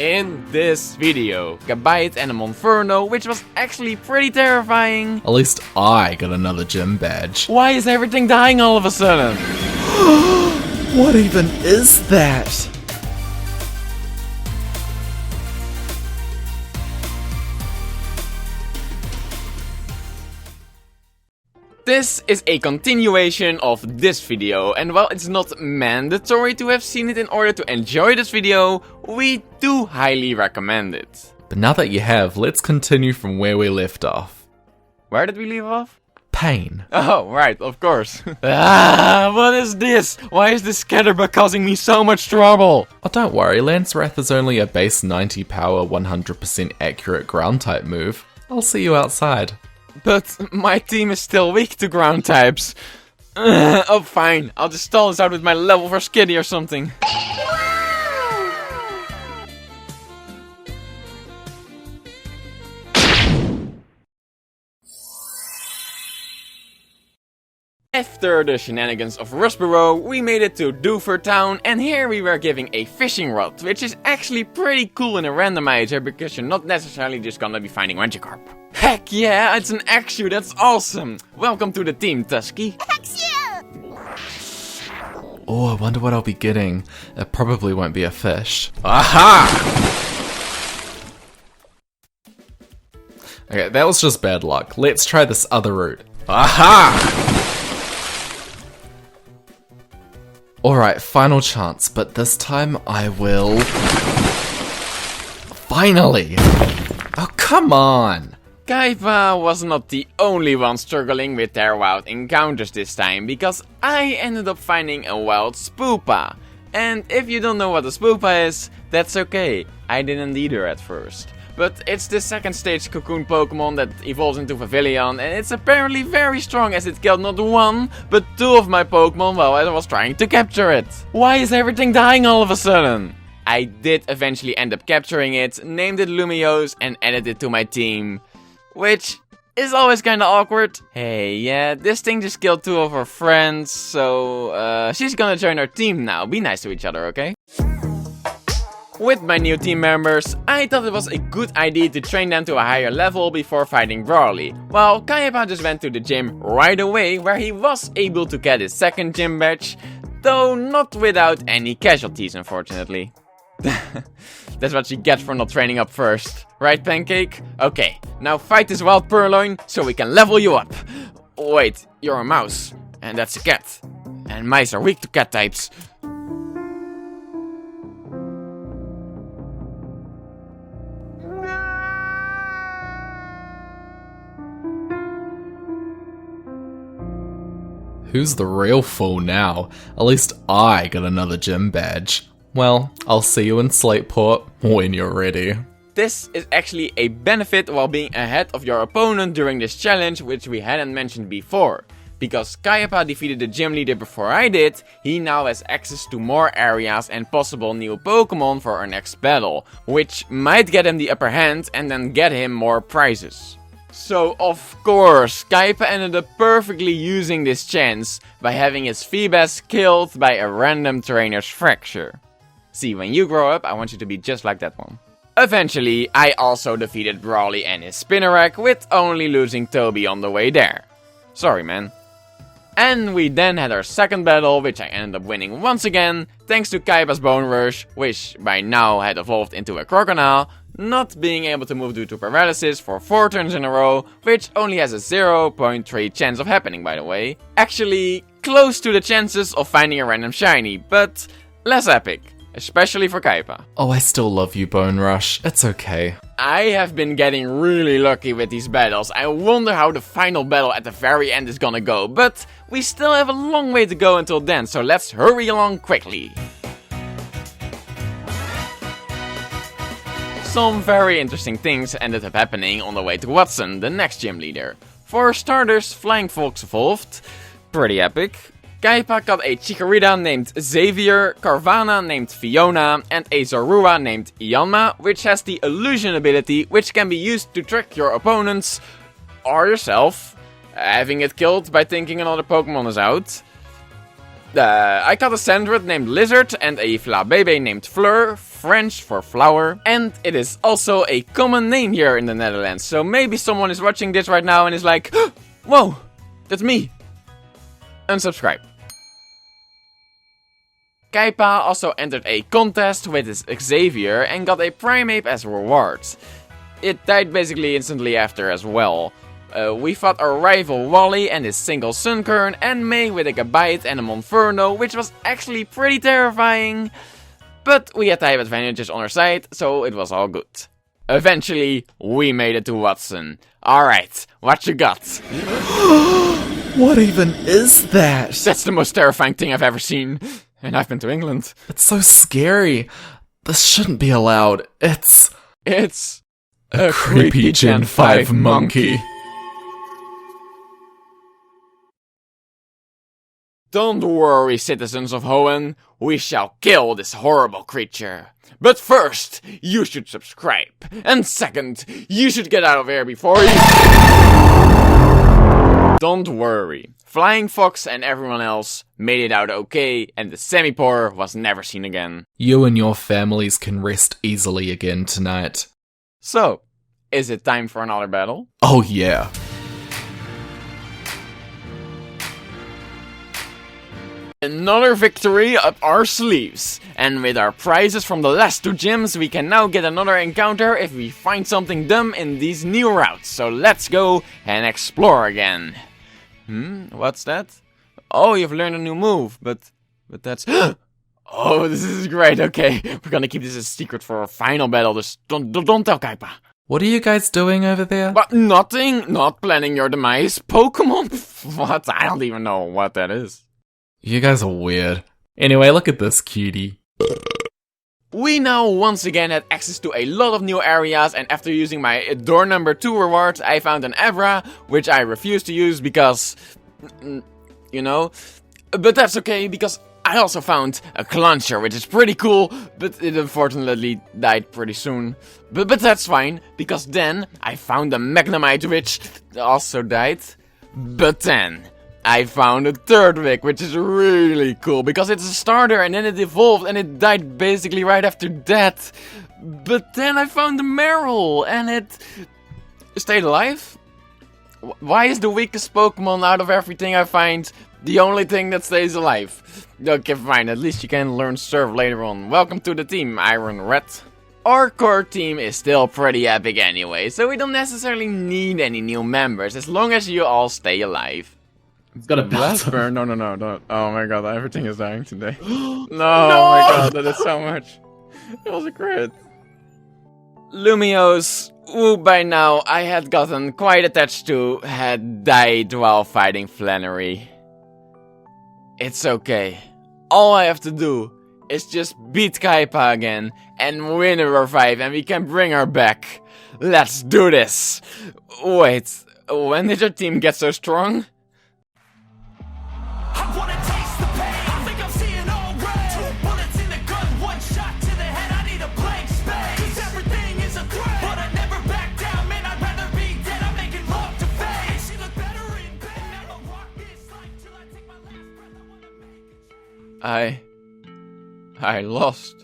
In this video, Kyepha and Monferno, which was actually pretty terrifying. At least I got another gym badge. Why is everything dying all of a sudden? What even is that? This is a continuation of this video, and while it's not mandatory to have seen it in order to enjoy this video, we do highly recommend it. But now that you have, let's continue from where we left off. Where did we leave off? Pain. Oh, right, of course. What is this? Why is this scatterbug causing me so much trouble? Oh, don't worry, Lance Wrath is only a base 90 power, 100% accurate ground type move. I'll see you outside. But my team is still weak to ground types. Oh, fine. I'll just stall this out with my level 4 Skitty or something. After the shenanigans of Rustboro, we made it to Doofer Town, and here we were giving a fishing rod, which is actually pretty cool in a randomizer because you're not necessarily just gonna be finding Randomizer. Heck yeah, it's an Axew, that's awesome! Welcome to the team, Tusky. Oh, I wonder what I'll be getting. It probably won't be a fish. Aha! Okay, that was just bad luck. Let's try this other route. Aha! Alright, final chance, but this time I will... Finally! Oh, come on! Kyepha was not the only one struggling with their wild encounters this time, because I ended up finding a wild Spoopa. And if you don't know what a Spoopa is, that's okay, I didn't either at first. But it's the second stage cocoon Pokemon that evolves into Pavilion, and it's apparently very strong as it killed not one, but two of my Pokemon while I was trying to capture it. Why is everything dying all of a sudden? I did eventually end up capturing it, named it Lumiose, and added it to my team. Which is always kinda awkward. Hey, yeah, this thing just killed two of her friends, so she's gonna join our team now. Be nice to each other, okay? With my new team members, I thought it was a good idea to train them to a higher level before fighting Brawly, while Kyepha just went to the gym right away where he was able to get his second gym badge, though not without any casualties unfortunately. That's what you get for not training up first, right Pancake? Okay, now fight this wild Purloin so we can level you up. Wait, you're a mouse, and that's a cat, and mice are weak to cat types. Who's the real fool now? At least I got another gym badge. Well, I'll see you in Slateport when you're ready. This is actually a benefit while being ahead of your opponent during this challenge, which we hadn't mentioned before. Because Kyepha defeated the gym leader before I did, he now has access to more areas and possible new Pokemon for our next battle, which might get him the upper hand and then get him more prizes. So of course, Kyepha ended up perfectly using this chance by having his Feebas killed by a random trainer's fracture. See, when you grow up, I want you to be just like that one. Eventually, I also defeated Brawly and his Spinarak with only losing Toby on the way there. Sorry man. And we then had our second battle, which I ended up winning once again, thanks to Kyepha's Bone Rush, which by now had evolved into a Crocodile, not being able to move due to paralysis for 4 turns in a row, which only has a 0.3 chance of happening by the way. Actually, close to the chances of finding a random shiny, but less epic. Especially for Kyepha. Oh, I still love you, Bone Rush. It's okay. I have been getting really lucky with these battles. I wonder how the final battle at the very end is gonna go, but we still have a long way to go until then, so let's hurry along quickly. Some very interesting things ended up happening on the way to Wattson, the next gym leader. For starters, Flying Fox evolved. Pretty epic. Kyepha got a Chikorita named Xavier, Carvana named Fiona, and a Zorua named Yanma, which has the Illusion ability, which can be used to trick your opponents, or yourself, having it killed by thinking another Pokemon is out. I got a Sandred named Lizard and a Flabebe named Fleur. French for flower, and it is also a common name here in the Netherlands. So maybe someone is watching this right now and is like, whoa, that's me. Unsubscribe. Kyepha also entered a contest with his Xavier and got a Primeape as reward. It died basically instantly after as well. We fought our rival Wally and his single Sunkern, and May with a Gabite and a Monferno, which was actually pretty terrifying. But we had type advantages on our side, so it was all good. Eventually, we made it to Wattson. Alright, what you got? What even is that? That's the most terrifying thing I've ever seen. And I've been to England. It's so scary. This shouldn't be allowed. It's a creepy Gen 5 monkey. Don't worry, citizens of Hoenn, we shall kill this horrible creature. But first, you should subscribe. And second, you should get out of here before you... Don't worry, Flying Fox and everyone else made it out okay, and the Semipore was never seen again. You and your families can rest easily again tonight. So, is it time for another battle? Oh yeah. Another victory up our sleeves. And with our prizes from the last 2 gyms, we can now get another encounter if we find something dumb in these new routes. So let's go and explore again. What's that? Oh, you've learned a new move, but that's... Oh, this is great, okay. We're gonna keep this a secret for our final battle, just don't tell Kyepha. What are you guys doing over there? But nothing, not planning your demise. Pokemon? What? I don't even know what that is. You guys are weird. Anyway, look at this cutie. We now once again had access to a lot of new areas, and after using my door number 2 reward, I found an Evra, which I refused to use because, you know, but that's okay because I also found a Clauncher, which is pretty cool, but it unfortunately died pretty soon. But that's fine, because then I found a Magnemite, which also died. But then I found a Turtwig, which is really cool, because it's a starter and then it evolved and it died basically right after that. But then I found a Meryl and it stayed alive? Why is the weakest Pokemon out of everything I find the only thing that stays alive? Okay, fine, at least you can learn Surf later on. Welcome to the team, Iron Red. Our core team is still pretty epic anyway, so we don't necessarily need any new members as long as you all stay alive. It's got a Blastburn? No, don't. Oh my god, everything is dying today. No, oh my god, that is so much. It was a crit. Lumiose, who by now I had gotten quite attached to, had died while fighting Flannery. It's okay. All I have to do is just beat Kyepha again and win a revive and we can bring her back. Let's do this. Wait, when did your team get so strong? I wanna taste the pain. I think I'm seeing all red. 2 bullets in the gun, 1 shot to the head. I need a blank space. 'Cause everything is a threat. But I never back down, man. I'd rather be dead. I'm making love to face. She look better in bed. Never rock this life till I take my last breath. I wanna make a change. I lost.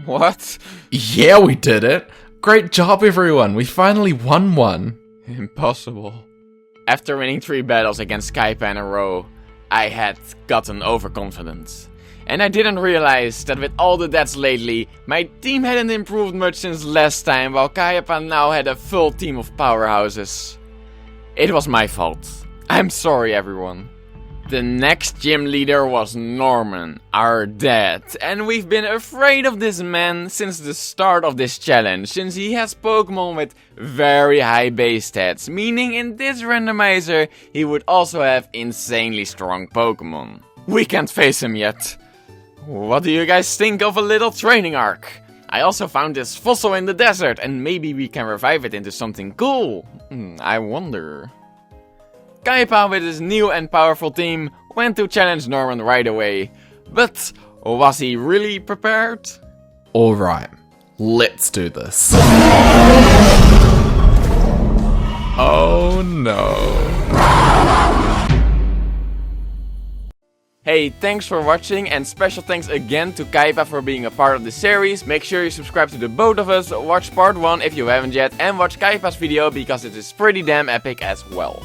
What? Yeah, we did it. Great job, everyone. We finally won one. Impossible. After winning 3 battles against Kyepha in a row, I had gotten overconfident. And I didn't realize that with all the deaths lately, my team hadn't improved much since last time, while Kyepha now had a full team of powerhouses. It was my fault. I'm sorry, everyone. The next gym leader was Norman, our dad, and we've been afraid of this man since the start of this challenge, since he has Pokemon with very high base stats, meaning in this randomizer he would also have insanely strong Pokemon. We can't face him yet. What do you guys think of a little training arc? I also found this fossil in the desert, and maybe we can revive it into something cool. I wonder. Kyepha with his new and powerful team went to challenge Norman right away. But was he really prepared? Alright, let's do this. Oh no. Hey, thanks for watching, and special thanks again to Kyepha for being a part of the series. Make sure you subscribe to the both of us, watch part 1 if you haven't yet, and watch Kyepha's video because it is pretty damn epic as well.